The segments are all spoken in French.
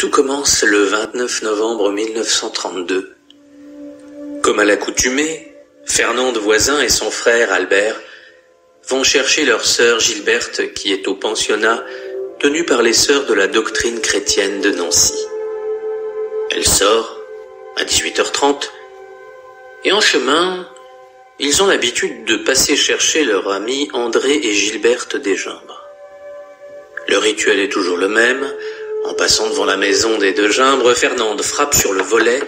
Tout commence le 29 novembre 1932. Comme à l'accoutumée, Fernande Voisin et son frère Albert vont chercher leur sœur Gilberte qui est au pensionnat tenu par les sœurs de la doctrine chrétienne de Nancy. Elle sort à 18h30 et en chemin, ils ont l'habitude de passer chercher leur ami André et Gilberte Desgimbres. Le rituel est toujours le même. En passant devant la maison des Desgimbres, Fernande frappe sur le volet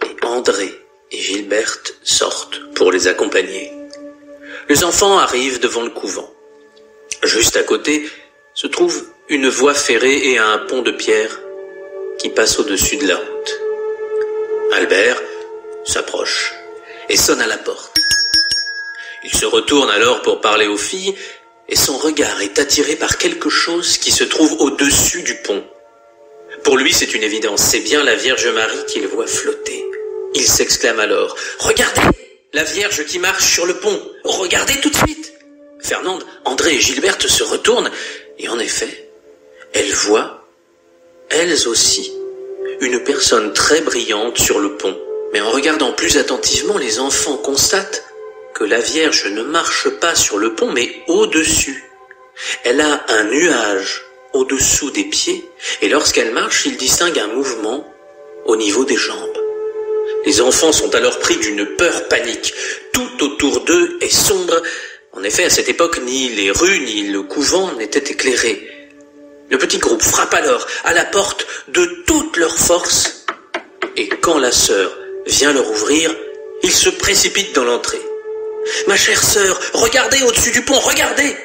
et André et Gilberte sortent pour les accompagner. Les enfants arrivent devant le couvent. Juste à côté se trouve une voie ferrée et un pont de pierre qui passe au-dessus de la route. Albert s'approche et sonne à la porte. Il se retourne alors pour parler aux filles et son regard est attiré par quelque chose qui se trouve au-dessus du pont. Pour lui, c'est une évidence, c'est bien la Vierge Marie qu'il voit flotter. Il s'exclame alors « Regardez, la Vierge qui marche sur le pont, regardez tout de suite !» Fernande, André et Gilberte se retournent et en effet, elles voient, elles aussi, une personne très brillante sur le pont. Mais en regardant plus attentivement, les enfants constatent que la Vierge ne marche pas sur le pont, mais au-dessus. Elle a un nuage au-dessous des pieds, et lorsqu'elle marche, ils distinguent un mouvement au niveau des jambes. Les enfants sont alors pris d'une peur panique. Tout autour d'eux est sombre. En effet, à cette époque, ni les rues ni le couvent n'étaient éclairés. Le petit groupe frappe alors à la porte de toute leur force, et quand la sœur vient leur ouvrir, ils se précipitent dans l'entrée. « Ma chère sœur, regardez au-dessus du pont, regardez !»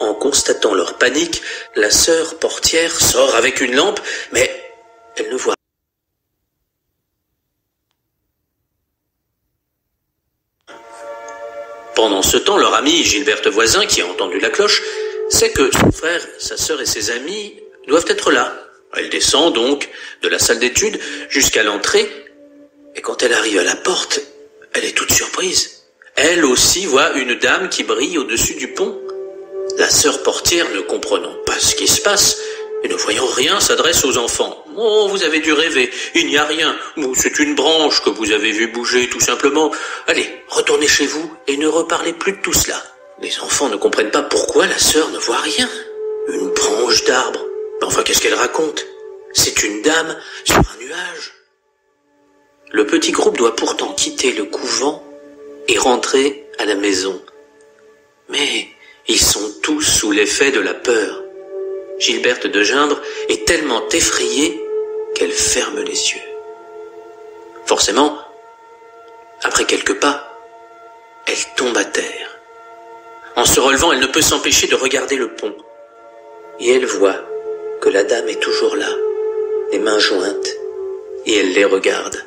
En constatant leur panique, la sœur portière sort avec une lampe, mais elle ne voit pas. Pendant ce temps, leur amie Gilberte Voisin, qui a entendu la cloche, sait que son frère, sa sœur et ses amis doivent être là. Elle descend donc de la salle d'études jusqu'à l'entrée, et quand elle arrive à la porte, elle est toute surprise. Elle aussi voit une dame qui brille au-dessus du pont. La sœur portière, ne comprenant pas ce qui se passe et ne voyant rien, s'adresse aux enfants. « Oh, vous avez dû rêver, il n'y a rien. C'est une branche que vous avez vu bouger, tout simplement. Allez, retournez chez vous et ne reparlez plus de tout cela. » Les enfants ne comprennent pas pourquoi la sœur ne voit rien. Une branche d'arbre. Enfin, qu'est-ce qu'elle raconte? C'est une dame sur un nuage. Le petit groupe doit pourtant quitter le couvent et rentrer à la maison. Mais ils sont tous sous l'effet de la peur. Gilberte Desgimbres est tellement effrayée qu'elle ferme les yeux. Forcément, après quelques pas, elle tombe à terre. En se relevant, elle ne peut s'empêcher de regarder le pont. Et elle voit que la dame est toujours là, les mains jointes, et elle les regarde.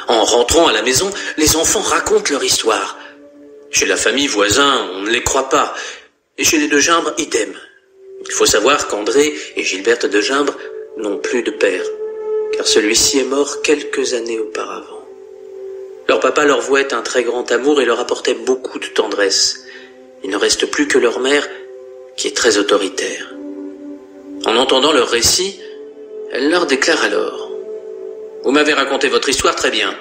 En rentrant à la maison, les enfants racontent leur histoire. Chez la famille Voisin, on ne les croit pas. Et chez les Desgimbres, idem. Il faut savoir qu'André et Gilberte Desgimbres n'ont plus de père, car celui-ci est mort quelques années auparavant. Leur papa leur vouait un très grand amour et leur apportait beaucoup de tendresse. Il ne reste plus que leur mère, qui est très autoritaire. En entendant leur récit, elle leur déclare alors: « Vous m'avez raconté votre histoire très bien,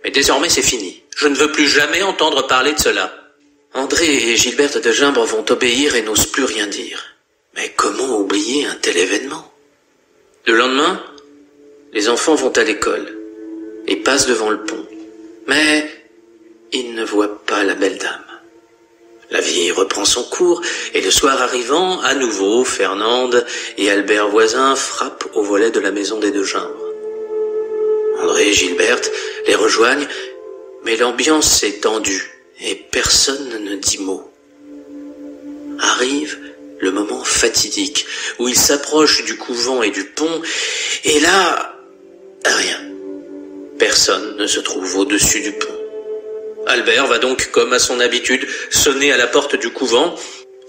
mais désormais c'est fini. Je ne veux plus jamais entendre parler de cela. » André et Gilberte Desgimbres vont obéir et n'osent plus rien dire. Mais comment oublier un tel événement? Le lendemain, les enfants vont à l'école et passent devant le pont. Mais ils ne voient pas la belle dame. La vie reprend son cours et le soir arrivant, à nouveau, Fernande et Albert Voisin frappent au volet de la maison des Desgimbres. André et Gilberte les rejoignent, mais l'ambiance est tendue et personne ne dit mot. Arrive le moment fatidique où ils s'approchent du couvent et du pont, et là, rien. Personne ne se trouve au-dessus du pont. Albert va donc, comme à son habitude, sonner à la porte du couvent,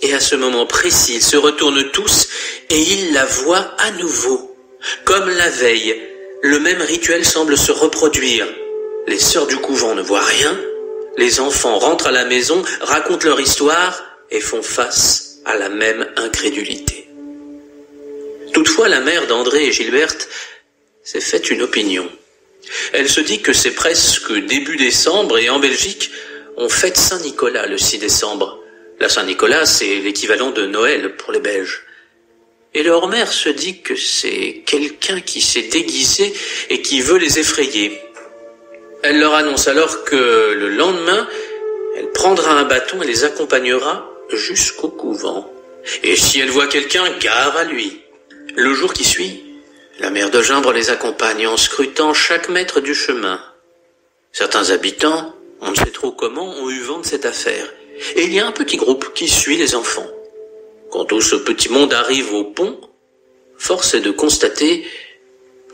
et à ce moment précis, ils se retournent tous, et ils la voient à nouveau. Comme la veille, le même rituel semble se reproduire. Les sœurs du couvent ne voient rien, les enfants rentrent à la maison, racontent leur histoire, et font face à la même incrédulité. Toutefois, la mère d'André et Gilberte s'est faite une opinion. Elle se dit que c'est presque début décembre et en Belgique, on fête Saint-Nicolas le 6 décembre. La Saint-Nicolas, c'est l'équivalent de Noël pour les Belges. Et leur mère se dit que c'est quelqu'un qui s'est déguisé et qui veut les effrayer. Elle leur annonce alors que le lendemain, elle prendra un bâton et les accompagnera jusqu'au couvent. Et si elle voit quelqu'un, gare à lui. Le jour qui suit, la mère de Gimbre les accompagne en scrutant chaque mètre du chemin. Certains habitants, on ne sait trop comment, ont eu vent de cette affaire. Et il y a un petit groupe qui suit les enfants. Quand tout ce petit monde arrive au pont, force est de constater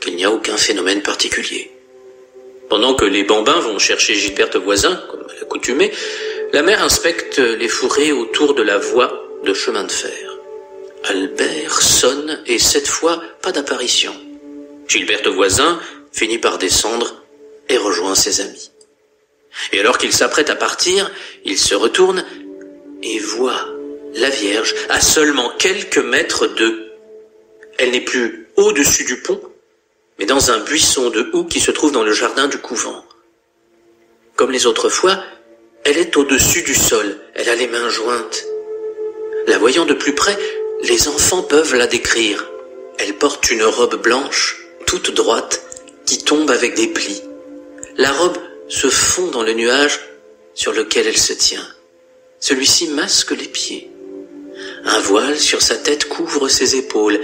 qu'il n'y a aucun phénomène particulier. Pendant que les bambins vont chercher Gilberte Voisin, comme à l'accoutumée, la mère inspecte les fourrés autour de la voie de chemin de fer. Albert sonne et cette fois, pas d'apparition. Gilberte Voisin finit par descendre et rejoint ses amis. Et alors qu'il s'apprête à partir, il se retourne et voit la Vierge à seulement quelques mètres d'eux. Elle n'est plus au-dessus du pont, mais dans un buisson de houx qui se trouve dans le jardin du couvent. Comme les autres fois, elle est au-dessus du sol, elle a les mains jointes. La voyant de plus près, les enfants peuvent la décrire. Elle porte une robe blanche, toute droite, qui tombe avec des plis. La robe se fond dans le nuage sur lequel elle se tient. Celui-ci masque les pieds. Un voile sur sa tête couvre ses épaules.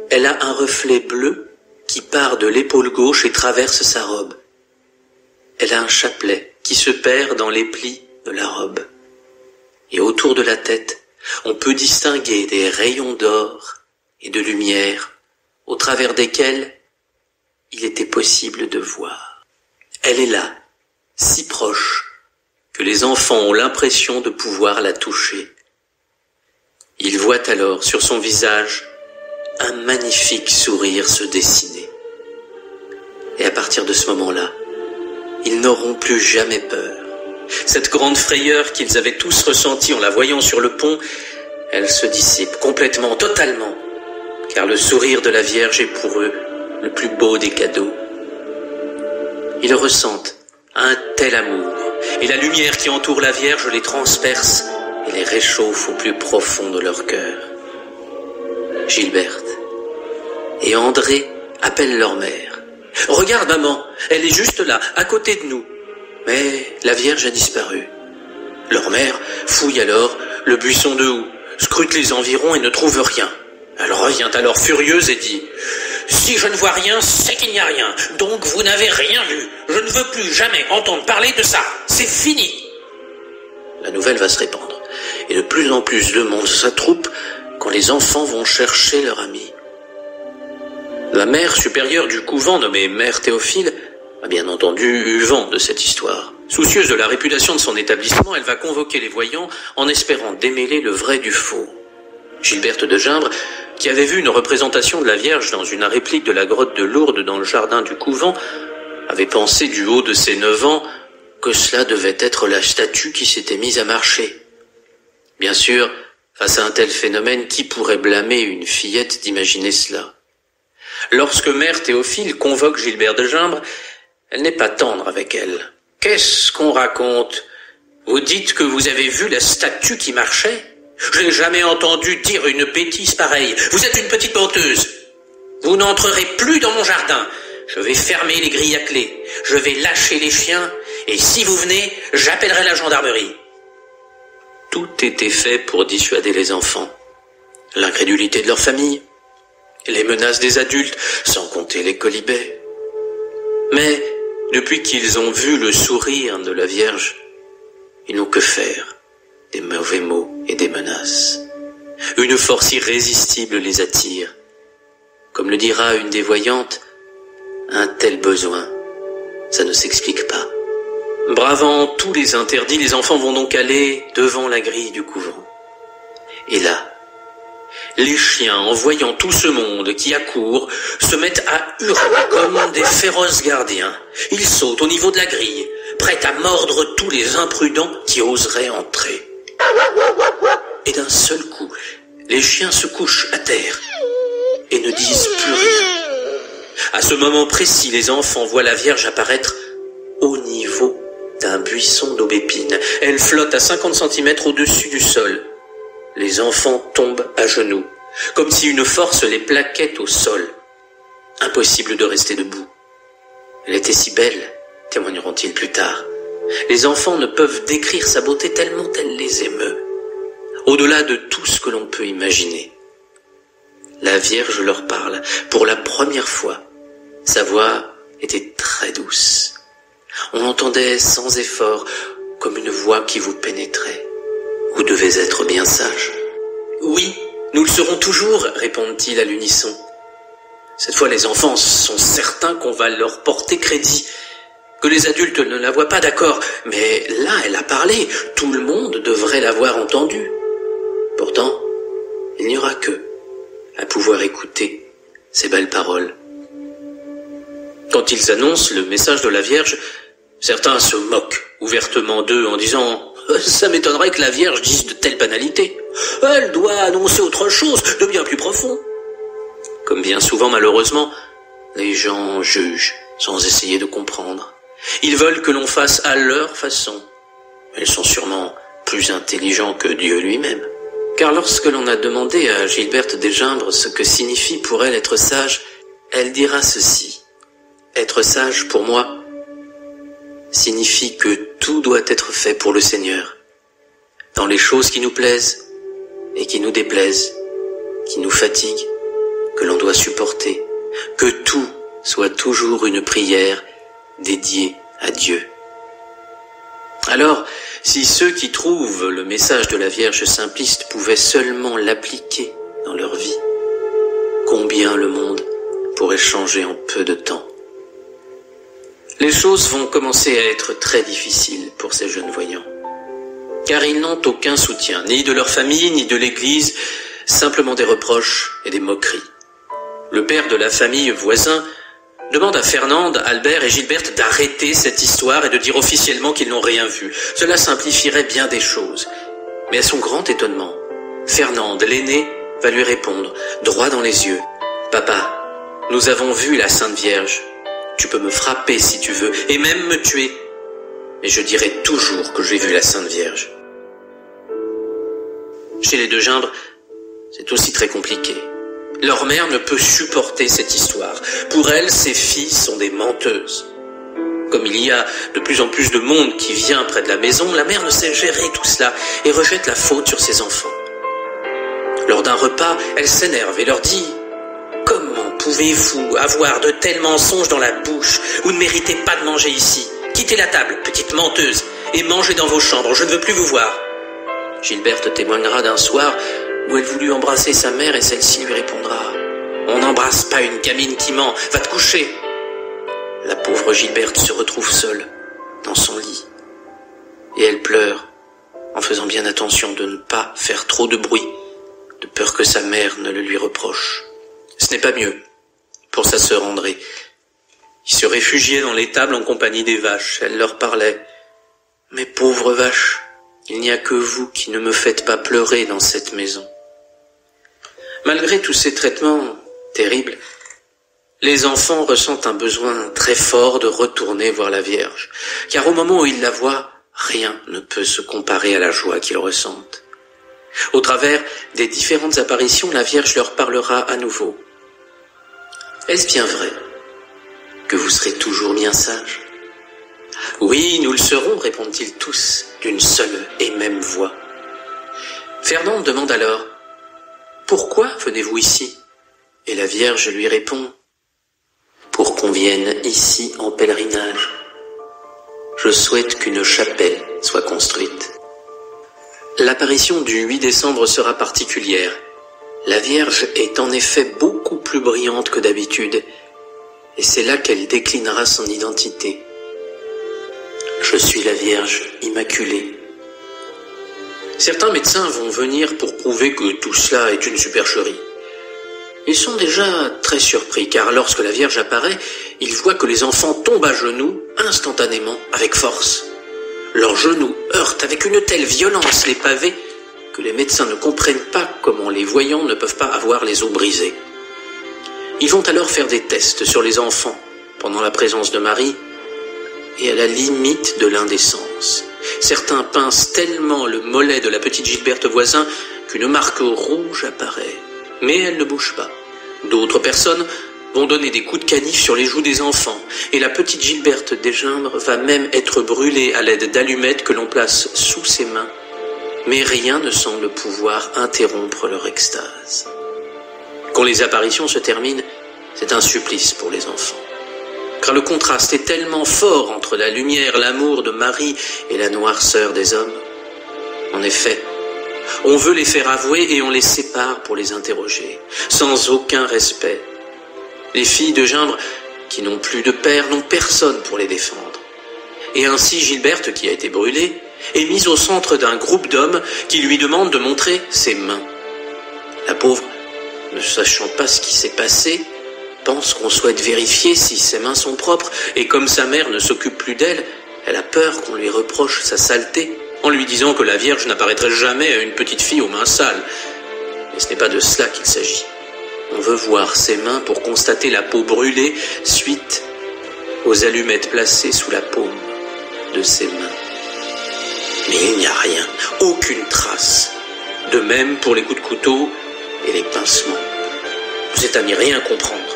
Elle a un reflet bleu qui part de l'épaule gauche et traverse sa robe. Elle a un chapelet qui se perd dans les plis de la robe. Et autour de la tête, on peut distinguer des rayons d'or et de lumière au travers desquels il était possible de voir. Elle est là, si proche, que les enfants ont l'impression de pouvoir la toucher. Ils voient alors sur son visage un magnifique sourire se dessiner. Et à partir de ce moment-là, ils n'auront plus jamais peur. Cette grande frayeur qu'ils avaient tous ressentie en la voyant sur le pont, elle se dissipe complètement, totalement, car le sourire de la Vierge est pour eux le plus beau des cadeaux. Ils ressentent un tel amour, et la lumière qui entoure la Vierge les transperce et les réchauffe au plus profond de leur cœur. Gilberte et André appellent leur mère. « Regarde, maman, elle est juste là, à côté de nous. » Mais la Vierge a disparu. Leur mère fouille alors le buisson de houx, scrute les environs et ne trouve rien. Elle revient alors furieuse et dit « Si je ne vois rien, c'est qu'il n'y a rien. Donc vous n'avez rien vu. Je ne veux plus jamais entendre parler de ça. C'est fini. » La nouvelle va se répandre. Et de plus en plus de monde s'attroupe quand les enfants vont chercher leur ami. La mère supérieure du couvent, nommée Mère Théophile, a bien entendu eu vent de cette histoire. Soucieuse de la réputation de son établissement, elle va convoquer les voyants en espérant démêler le vrai du faux. Gilberte de Gimbre, qui avait vu une représentation de la Vierge dans une réplique de la grotte de Lourdes dans le jardin du couvent, avait pensé du haut de ses 9 ans que cela devait être la statue qui s'était mise à marcher. Bien sûr, face à un tel phénomène, qui pourrait blâmer une fillette d'imaginer cela? Lorsque Mère Théophile convoque Gilbert de Gimbre, elle n'est pas tendre avec elle. « Qu'est-ce qu'on raconte? Vous dites que vous avez vu la statue qui marchait? Je n'ai jamais entendu dire une bêtise pareille. Vous êtes une petite menteuse. Vous n'entrerez plus dans mon jardin. Je vais fermer les grilles à clé. Je vais lâcher les chiens. Et si vous venez, j'appellerai la gendarmerie. » Tout était fait pour dissuader les enfants. L'incrédulité de leur famille, les menaces des adultes, sans compter les quolibets. Mais depuis qu'ils ont vu le sourire de la Vierge, ils n'ont que faire des mauvais mots et des menaces. Une force irrésistible les attire. Comme le dira une des voyantes, un tel besoin, ça ne s'explique pas. Bravant tous les interdits, les enfants vont donc aller devant la grille du couvent. Et là, les chiens, en voyant tout ce monde qui accourt, se mettent à hurler comme des féroces gardiens. Ils sautent au niveau de la grille, prêts à mordre tous les imprudents qui oseraient entrer. Et d'un seul coup, les chiens se couchent à terre. et ne disent plus rien. À ce moment précis, les enfants voient la Vierge apparaître au niveau d'un buisson d'aubépine. Elle flotte à 50 cm au-dessus du sol. Les enfants tombent à genoux, comme si une force les plaquait au sol. Impossible de rester debout. Elle était si belle, témoigneront-ils plus tard. Les enfants ne peuvent décrire sa beauté tellement elle les émeut, au-delà de tout ce que l'on peut imaginer. La Vierge leur parle pour la première fois. Sa voix était très douce. On l'entendait sans effort, comme une voix qui vous pénétrait. Vous devez être bien sage. Oui, nous le serons toujours, répondent-ils à l'unisson. Cette fois, les enfants sont certains qu'on va leur porter crédit, que les adultes ne la voient pas, d'accord, mais là, elle a parlé, tout le monde devrait l'avoir entendue. Pourtant, il n'y aura qu'eux à pouvoir écouter ces belles paroles. Quand ils annoncent le message de la Vierge, certains se moquent ouvertement d'eux en disant « Ça m'étonnerait que la Vierge dise de telles banalités. Elle doit annoncer autre chose, de bien plus profond. » Comme bien souvent, malheureusement, les gens jugent sans essayer de comprendre. Ils veulent que l'on fasse à leur façon. Ils sont sûrement plus intelligents que Dieu lui-même. Car lorsque l'on a demandé à Gilberte Desgimbres ce que signifie pour elle être sage, elle dira ceci. Être sage, pour moi, signifie que tout doit être fait pour le Seigneur, dans les choses qui nous plaisent et qui nous déplaisent, qui nous fatiguent, que l'on doit supporter, que tout soit toujours une prière dédiée à Dieu. Alors, si ceux qui trouvent le message de la Vierge simpliste pouvaient seulement l'appliquer dans leur vie, combien le monde pourrait changer en peu de temps. Les choses vont commencer à être très difficiles pour ces jeunes voyants, car ils n'ont aucun soutien, ni de leur famille, ni de l'Église, simplement des reproches et des moqueries. Le père de la famille voisin demande à Fernande, Albert et Gilberte d'arrêter cette histoire et de dire officiellement qu'ils n'ont rien vu. Cela simplifierait bien des choses. Mais à son grand étonnement, Fernande, l'aînée, va lui répondre, droit dans les yeux. « Papa, nous avons vu la Sainte Vierge. Tu peux me frapper si tu veux, et même me tuer. Mais je dirai toujours que j'ai vu la Sainte Vierge. » Chez les Desgimbres, c'est aussi très compliqué. Leur mère ne peut supporter cette histoire. Pour elle, ses filles sont des menteuses. Comme il y a de plus en plus de monde qui vient près de la maison, la mère ne sait gérer tout cela et rejette la faute sur ses enfants. Lors d'un repas, elle s'énerve et leur dit « Comment pouvez-vous avoir de tels mensonges dans la bouche? Vous ne méritez pas de manger ici. Quittez la table, petite menteuse, et mangez dans vos chambres, je ne veux plus vous voir. » Gilberte témoignera d'un soir où elle voulut embrasser sa mère et celle-ci lui répondra « On n'embrasse pas une gamine qui ment, va te coucher !» La pauvre Gilberte se retrouve seule, dans son lit, et elle pleure, en faisant bien attention de ne pas faire trop de bruit, de peur que sa mère ne le lui reproche. Ce n'est pas mieux pour sa sœur Andrée. Il se réfugiait dans l'étable en compagnie des vaches. Elle leur parlait « Mes pauvres vaches, il n'y a que vous qui ne me faites pas pleurer dans cette maison. » Malgré tous ces traitements terribles, les enfants ressentent un besoin très fort de retourner voir la Vierge, car au moment où ils la voient, rien ne peut se comparer à la joie qu'ils ressentent. Au travers des différentes apparitions, la Vierge leur parlera à nouveau. « Est-ce bien vrai que vous serez toujours bien sages ? » « Oui, nous le serons, répondent-ils tous, d'une seule et même voix. Fernande demande alors « Pourquoi venez-vous ici ?» Et la Vierge lui répond « Pour qu'on vienne ici en pèlerinage. Je souhaite qu'une chapelle soit construite. » L'apparition du 8 décembre sera particulière. La Vierge est en effet beaucoup plus brillante que d'habitude, et c'est là qu'elle déclinera son identité. Je suis la Vierge Immaculée. Certains médecins vont venir pour prouver que tout cela est une supercherie. Ils sont déjà très surpris, car lorsque la Vierge apparaît, ils voient que les enfants tombent à genoux instantanément, avec force. Leurs genoux heurtent avec une telle violence les pavés que les médecins ne comprennent pas comment les voyants ne peuvent pas avoir les os brisés. Ils vont alors faire des tests sur les enfants pendant la présence de Marie et à la limite de l'indécence. Certains pincent tellement le mollet de la petite Gilberte Voisin qu'une marque rouge apparaît, mais elle ne bouge pas. D'autres personnes vont donner des coups de canif sur les joues des enfants, et la petite Gilberte Desgimbres va même être brûlée à l'aide d'allumettes que l'on place sous ses mains, mais rien ne semble pouvoir interrompre leur extase. Quand les apparitions se terminent, c'est un supplice pour les enfants, car le contraste est tellement fort entre la lumière, l'amour de Marie et la noirceur des hommes. En effet, on veut les faire avouer et on les sépare pour les interroger, sans aucun respect. Les filles de Gimbres, qui n'ont plus de père, n'ont personne pour les défendre. Et ainsi Gilberte, qui a été brûlée, est mise au centre d'un groupe d'hommes qui lui demandent de montrer ses mains. La pauvre, ne sachant pas ce qui s'est passé, pense qu'on souhaite vérifier si ses mains sont propres, et comme sa mère ne s'occupe plus d'elle, elle a peur qu'on lui reproche sa saleté, en lui disant que la Vierge n'apparaîtrait jamais à une petite fille aux mains sales. Mais ce n'est pas de cela qu'il s'agit. On veut voir ses mains pour constater la peau brûlée suite aux allumettes placées sous la paume de ses mains. Mais il n'y a rien, aucune trace. De même pour les coups de couteau et les pincements. C'est à n'y rien comprendre.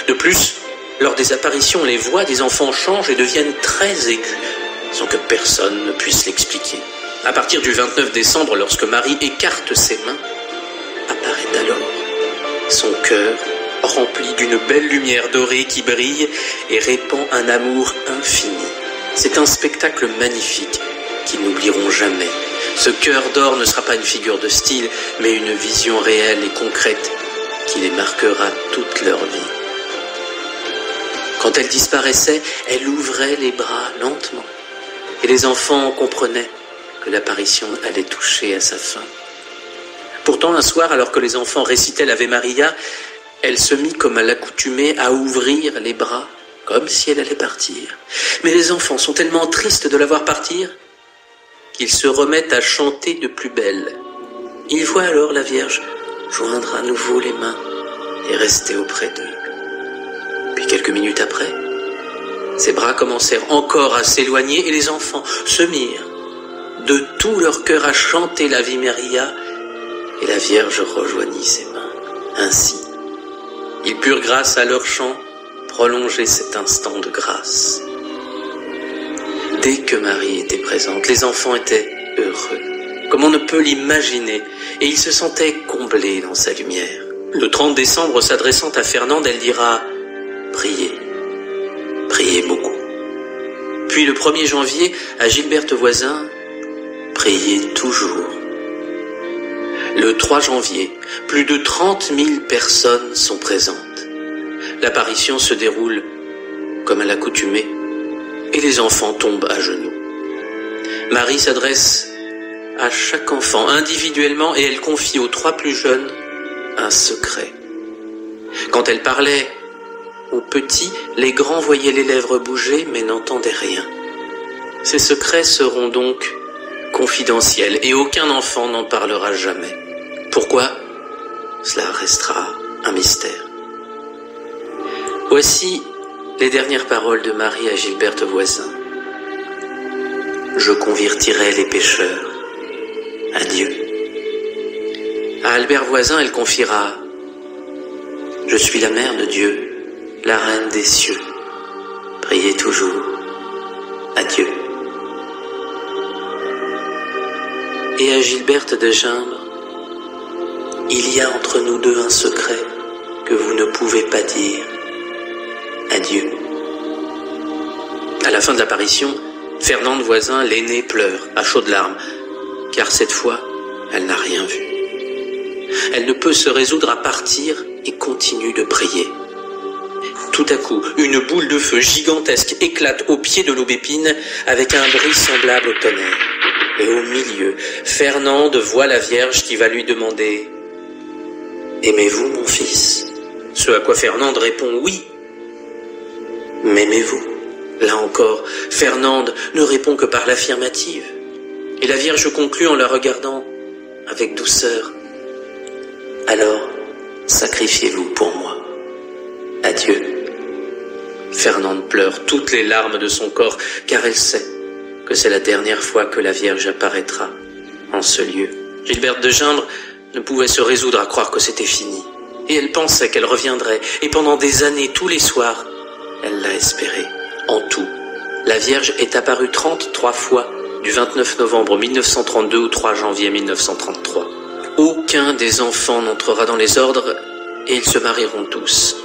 De plus, lors des apparitions, les voix des enfants changent et deviennent très aiguës, sans que personne ne puisse l'expliquer. À partir du 29 décembre, lorsque Marie écarte ses mains, apparaît alors son cœur rempli d'une belle lumière dorée qui brille et répand un amour infini. C'est un spectacle magnifique qu'ils n'oublieront jamais. Ce cœur d'or ne sera pas une figure de style, mais une vision réelle et concrète qui les marquera toute leur vie. Quand elle disparaissait, elle ouvrait les bras lentement, et les enfants comprenaient que l'apparition allait toucher à sa fin. Pourtant, un soir, alors que les enfants récitaient l'Ave Maria, elle se mit comme à l'accoutumée à ouvrir les bras, comme si elle allait partir. Mais les enfants sont tellement tristes de la voir partir qu'ils se remettent à chanter de plus belle. Ils voient alors la Vierge joindre à nouveau les mains et rester auprès d'eux. Puis quelques minutes après, ses bras commencèrent encore à s'éloigner et les enfants se mirent de tout leur cœur à chanter l'Ave Maria et la Vierge rejoignit ses mains. Ainsi, ils purent, grâce à leur chant, prolonger cet instant de grâce. Dès que Marie était présente, les enfants étaient heureux, comme on ne peut l'imaginer, et ils se sentaient comblés dans sa lumière. Le 30 décembre, s'adressant à Fernande, elle dira « Priez, priez beaucoup ». Puis le 1er janvier, à Gilberte Voisin, « Priez toujours ». Le 3 janvier, plus de 30 000 personnes sont présentes. L'apparition se déroule comme à l'accoutumée et les enfants tombent à genoux. Marie s'adresse à chaque enfant individuellement et elle confie aux 3 plus jeunes un secret. Quand elle parlait aux petits, les grands voyaient les lèvres bouger mais n'entendaient rien. Ces secrets seront donc confidentiels et aucun enfant n'en parlera jamais. Pourquoi? Cela restera un mystère. Voici les dernières paroles de Marie à Gilberte Voisin. Je convertirai les pécheurs à Dieu. À Albert Voisin, elle confiera Je suis la mère de Dieu, la reine des cieux. Priez toujours à Dieu. Et à Gilberte Desgimbres, il y a entre nous deux un secret que vous ne pouvez pas dire. Adieu. À la fin de l'apparition, Fernande Voisin, l'aînée, pleure à chaudes larmes, car cette fois, elle n'a rien vu. Elle ne peut se résoudre à partir et continue de prier. Tout à coup, une boule de feu gigantesque éclate au pied de l'aubépine avec un bruit semblable au tonnerre. Et au milieu, Fernande voit la Vierge qui va lui demander « Aimez-vous mon fils ?» Ce à quoi Fernande répond « Oui ». « M'aimez-vous » Là encore, Fernande ne répond que par l'affirmative. Et la Vierge conclut en la regardant avec douceur. « Alors, sacrifiez-vous pour moi. » Adieu. Fernande pleure toutes les larmes de son corps, car elle sait que c'est la dernière fois que la Vierge apparaîtra en ce lieu. Gilberte de Gimbre ne pouvait se résoudre à croire que c'était fini. Et elle pensait qu'elle reviendrait, et pendant des années, tous les soirs, elle l'a espéré. En tout, la Vierge est apparue 33 fois, du 29 novembre 1932 au 3 janvier 1933. Aucun des enfants n'entrera dans les ordres, et ils se marieront tous.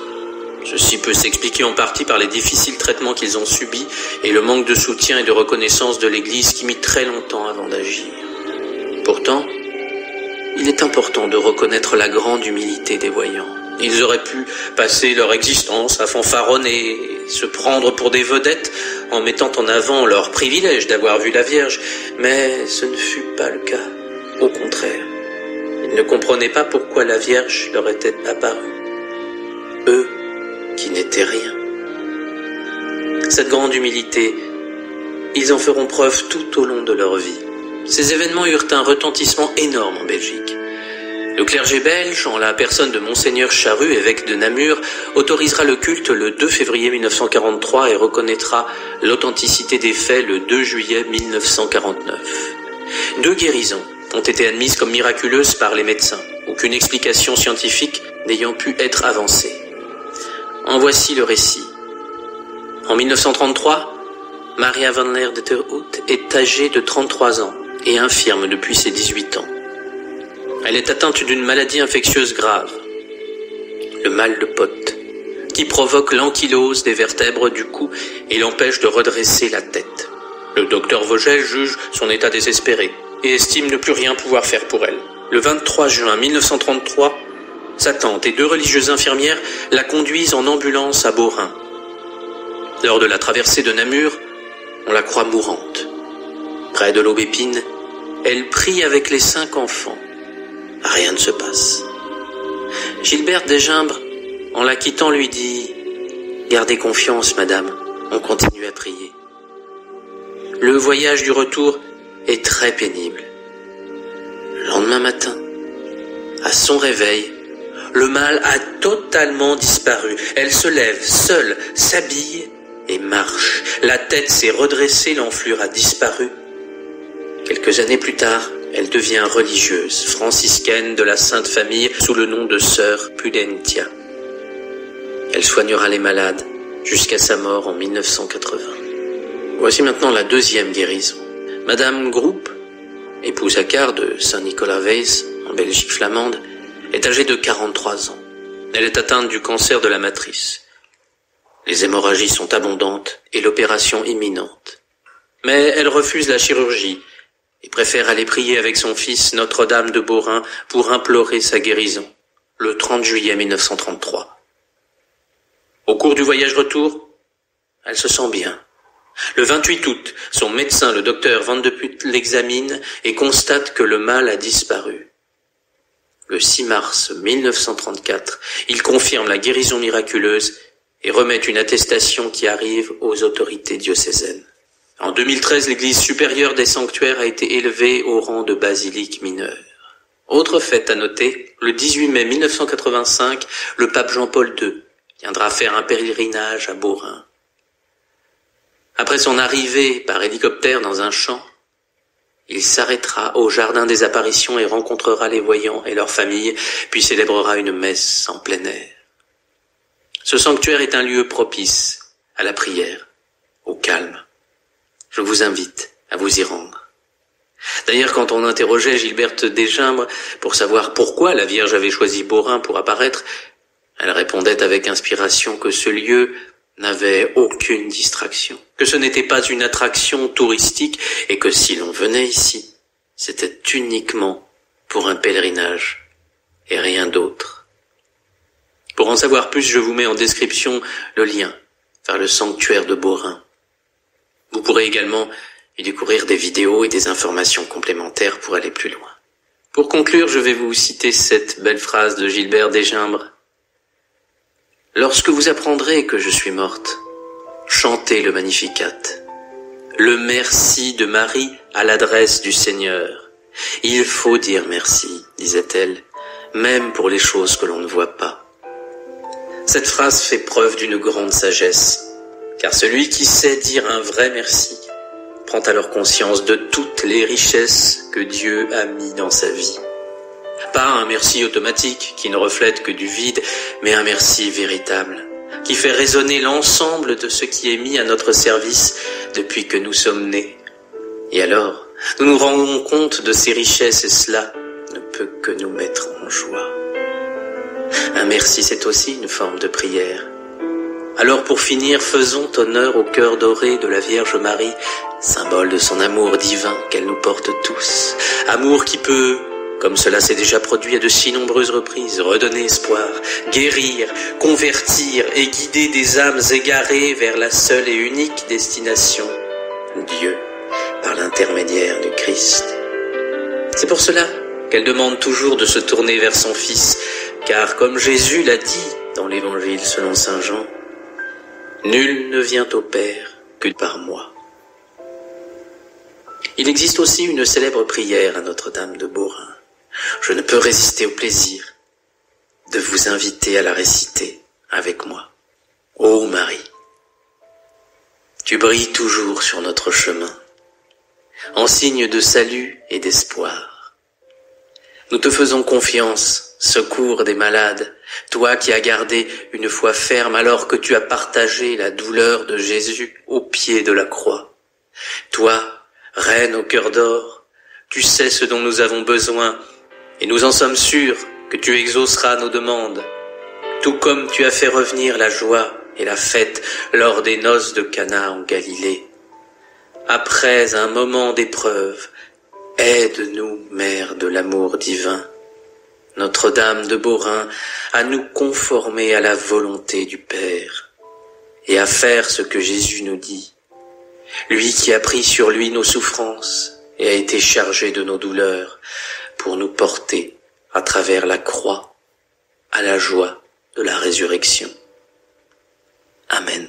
Ceci peut s'expliquer en partie par les difficiles traitements qu'ils ont subis et le manque de soutien et de reconnaissance de l'Église qui mit très longtemps avant d'agir. Pourtant, il est important de reconnaître la grande humilité des voyants. Ils auraient pu passer leur existence à fanfaronner et se prendre pour des vedettes en mettant en avant leur privilège d'avoir vu la Vierge, mais ce ne fut pas le cas. Au contraire, ils ne comprenaient pas pourquoi la Vierge leur était apparue. Eux, qui n'étaient rien. Cette grande humilité, ils en feront preuve tout au long de leur vie. Ces événements eurent un retentissement énorme en Belgique. Le clergé belge, en la personne de Monseigneur Charru, évêque de Namur, autorisera le culte le 2 février 1943 et reconnaîtra l'authenticité des faits le 2 juillet 1949. 2 guérisons ont été admises comme miraculeuses par les médecins, aucune explication scientifique n'ayant pu être avancée. En voici le récit. En 1933, Maria van Leer de Terhout est âgée de 33 ans et infirme depuis ses 18 ans. Elle est atteinte d'une maladie infectieuse grave, le mal de Pott, qui provoque l'ankylose des vertèbres du cou et l'empêche de redresser la tête. Le docteur Vogel juge son état désespéré et estime ne plus rien pouvoir faire pour elle. Le 23 juin 1933, sa tante et 2 religieuses infirmières la conduisent en ambulance à Beaurain. Lors de la traversée de Namur, on la croit mourante. Près de l'aubépine, elle prie avec les 5 enfants. Rien ne se passe. Gilberte de Gimbre, en la quittant, lui dit « Gardez confiance, madame, on continue à prier. » Le voyage du retour est très pénible. Le lendemain matin, à son réveil, le mal a totalement disparu. Elle se lève seule, s'habille et marche. La tête s'est redressée, l'enflure a disparu. Quelques années plus tard, elle devient religieuse, franciscaine de la Sainte Famille sous le nom de sœur Pudentia. Elle soignera les malades jusqu'à sa mort en 1980. Voici maintenant la 2e guérison. Madame Group, épouse à quart de Saint-Nicolas-Weiss, en Belgique flamande, est âgée de 43 ans. Elle est atteinte du cancer de la matrice. Les hémorragies sont abondantes et l'opération imminente. Mais elle refuse la chirurgie et préfère aller prier avec son fils Notre-Dame de Beaurain pour implorer sa guérison, le 30 juillet 1933. Au cours du voyage retour, elle se sent bien. Le 28 août, son médecin, le docteur Van de Putte, l'examine et constate que le mal a disparu. Le 6 mars 1934, il confirme la guérison miraculeuse et remet une attestation qui arrive aux autorités diocésaines. En 2013, l'église supérieure des sanctuaires a été élevée au rang de basilique mineure. Autre fait à noter, le 18 mai 1985, le pape Jean-Paul II viendra faire un pèlerinage à Beaurain. Après son arrivée par hélicoptère dans un champ, il s'arrêtera au jardin des apparitions et rencontrera les voyants et leurs familles, puis célébrera une messe en plein air. Ce sanctuaire est un lieu propice à la prière, au calme. Je vous invite à vous y rendre. D'ailleurs, quand on interrogeait Gilberte de Gimbre pour savoir pourquoi la Vierge avait choisi Beaurain pour apparaître, elle répondait avec inspiration que ce lieu n'avait aucune distraction, que ce n'était pas une attraction touristique et que si l'on venait ici, c'était uniquement pour un pèlerinage et rien d'autre. Pour en savoir plus, je vous mets en description le lien vers le sanctuaire de Beaurain. Vous pourrez également y découvrir des vidéos et des informations complémentaires pour aller plus loin. Pour conclure, je vais vous citer cette belle phrase de Gilberte de Gimbre. « Lorsque vous apprendrez que je suis morte, chantez le Magnificat. Le merci de Marie à l'adresse du Seigneur. Il faut dire merci, disait-elle, même pour les choses que l'on ne voit pas. Cette phrase fait preuve d'une grande sagesse, car celui qui sait dire un vrai merci prend alors conscience de toutes les richesses que Dieu a mis dans sa vie. Pas un merci automatique qui ne reflète que du vide, mais un merci véritable, qui fait résonner l'ensemble de ce qui est mis à notre service depuis que nous sommes nés. Et alors, nous nous rendons compte de ces richesses et cela ne peut que nous mettre en joie. Un merci, c'est aussi une forme de prière. Alors pour finir, faisons honneur au cœur doré de la Vierge Marie, symbole de son amour divin qu'elle nous porte tous. Amour qui peut, comme cela s'est déjà produit à de si nombreuses reprises, redonner espoir, guérir, convertir et guider des âmes égarées vers la seule et unique destination, Dieu, par l'intermédiaire du Christ. C'est pour cela qu'elle demande toujours de se tourner vers son Fils, car comme Jésus l'a dit dans l'Évangile selon saint Jean, « Nul ne vient au Père que par moi ». Il existe aussi une célèbre prière à Notre-Dame de Beaurain. Je ne peux résister au plaisir de vous inviter à la réciter avec moi. Ô Marie, tu brilles toujours sur notre chemin, en signe de salut et d'espoir. Nous te faisons confiance, secours des malades, toi qui as gardé une foi ferme alors que tu as partagé la douleur de Jésus au pied de la croix. Toi, Reine au cœur d'or, tu sais ce dont nous avons besoin et nous en sommes sûrs que tu exauceras nos demandes, tout comme tu as fait revenir la joie et la fête lors des noces de Cana en Galilée. Après un moment d'épreuve, aide-nous, Mère de l'amour divin, Notre-Dame de Beaurain, à nous conformer à la volonté du Père et à faire ce que Jésus nous dit. Lui qui a pris sur lui nos souffrances et a été chargé de nos douleurs pour nous porter à travers la croix à la joie de la résurrection. Amen.